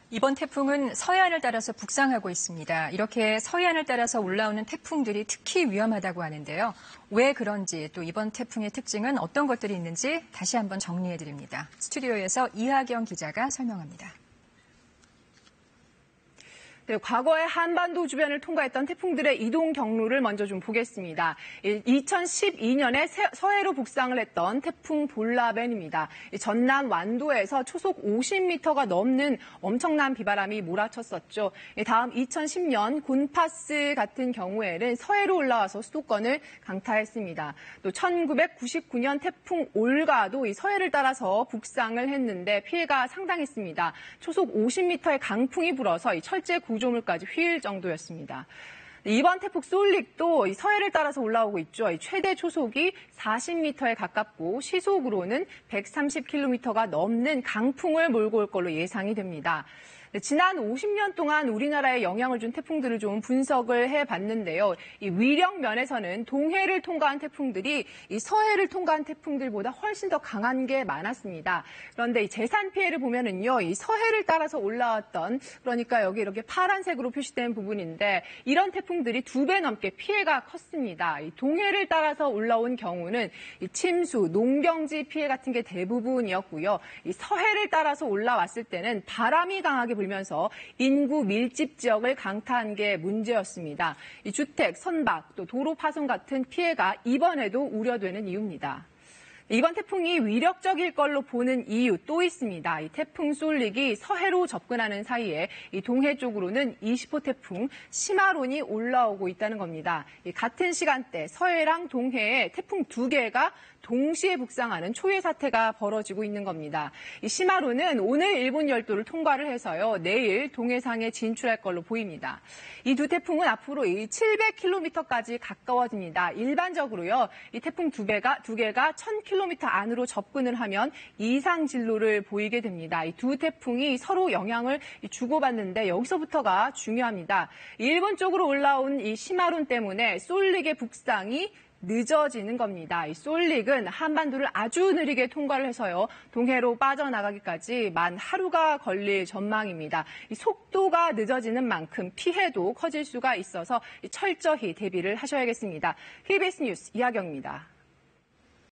이번 태풍은 서해안을 따라서 북상하고 있습니다. 이렇게 서해안을 따라서 올라오는 태풍들이 특히 위험하다고 하는데요. 왜 그런지 또 이번 태풍의 특징은 어떤 것들이 있는지 다시 한번 정리해드립니다. 스튜디오에서 이하경 기자가 설명합니다. 네, 과거에 한반도 주변을 통과했던 태풍들의 이동 경로를 먼저 좀 보겠습니다. 2012년에 서해로 북상을 했던 태풍 볼라벤입니다. 전남 완도에서 초속 50m가 넘는 엄청난 비바람이 몰아쳤었죠. 다음 2010년 곤파스 같은 경우에는 서해로 올라와서 수도권을 강타했습니다. 또 1999년 태풍 올가도 이 서해를 따라서 북상을 했는데 피해가 상당했습니다. 초속 50m의 강풍이 불어서 이 철제 구조물까지 휘일 정도였습니다. 이번 태풍 솔릭도 서해를 따라서 올라오고 있죠. 최대 초속이 40m에 가깝고 시속으로는 130km가 넘는 강풍을 몰고 올 걸로 예상이 됩니다. 지난 50년 동안 우리나라에 영향을 준 태풍들을 좀 분석을 해봤는데요. 이 위력 면에서는 동해를 통과한 태풍들이 이 서해를 통과한 태풍들보다 훨씬 더 강한 게 많았습니다. 그런데 이 재산 피해를 보면은요, 이 서해를 따라서 올라왔던, 그러니까 여기 이렇게 파란색으로 표시된 부분인데 이런 태풍들이 2배 넘게 피해가 컸습니다. 이 동해를 따라서 올라온 경우는 이 침수, 농경지 피해 같은 게 대부분이었고요. 이 서해를 따라서 올라왔을 때는 바람이 강하게 불면서 인구 밀집 지역을 강타한 게 문제였습니다. 이 주택, 선박, 또 도로 파손 같은 피해가 이번에도 우려되는 이유입니다. 이번 태풍이 위력적일 걸로 보는 이유 또 있습니다. 이 태풍 솔릭이 서해로 접근하는 사이에 이 동해 쪽으로는 20호 태풍 시마론이 올라오고 있다는 겁니다. 같은 시간대 서해랑 동해에 태풍 2개가 동시에 북상하는 초유 사태가 벌어지고 있는 겁니다. 이 시마론은 오늘 일본 열도를 통과를 해서요, 내일 동해상에 진출할 걸로 보입니다. 이 두 태풍은 앞으로 700km까지 가까워집니다. 일반적으로요, 이 태풍 두 개가 1000km 안으로 접근을 하면 이상 진로를 보이게 됩니다. 이 두 태풍이 서로 영향을 주고받는데 여기서부터가 중요합니다. 일본 쪽으로 올라온 이 시마론 때문에 솔릭의 북상이 늦어지는 겁니다. 이 솔릭은 한반도를 아주 느리게 통과를 해서요, 동해로 빠져나가기까지 만 하루가 걸릴 전망입니다. 이 속도가 늦어지는 만큼 피해도 커질 수가 있어서 철저히 대비를 하셔야겠습니다. KBS 뉴스 이하경입니다.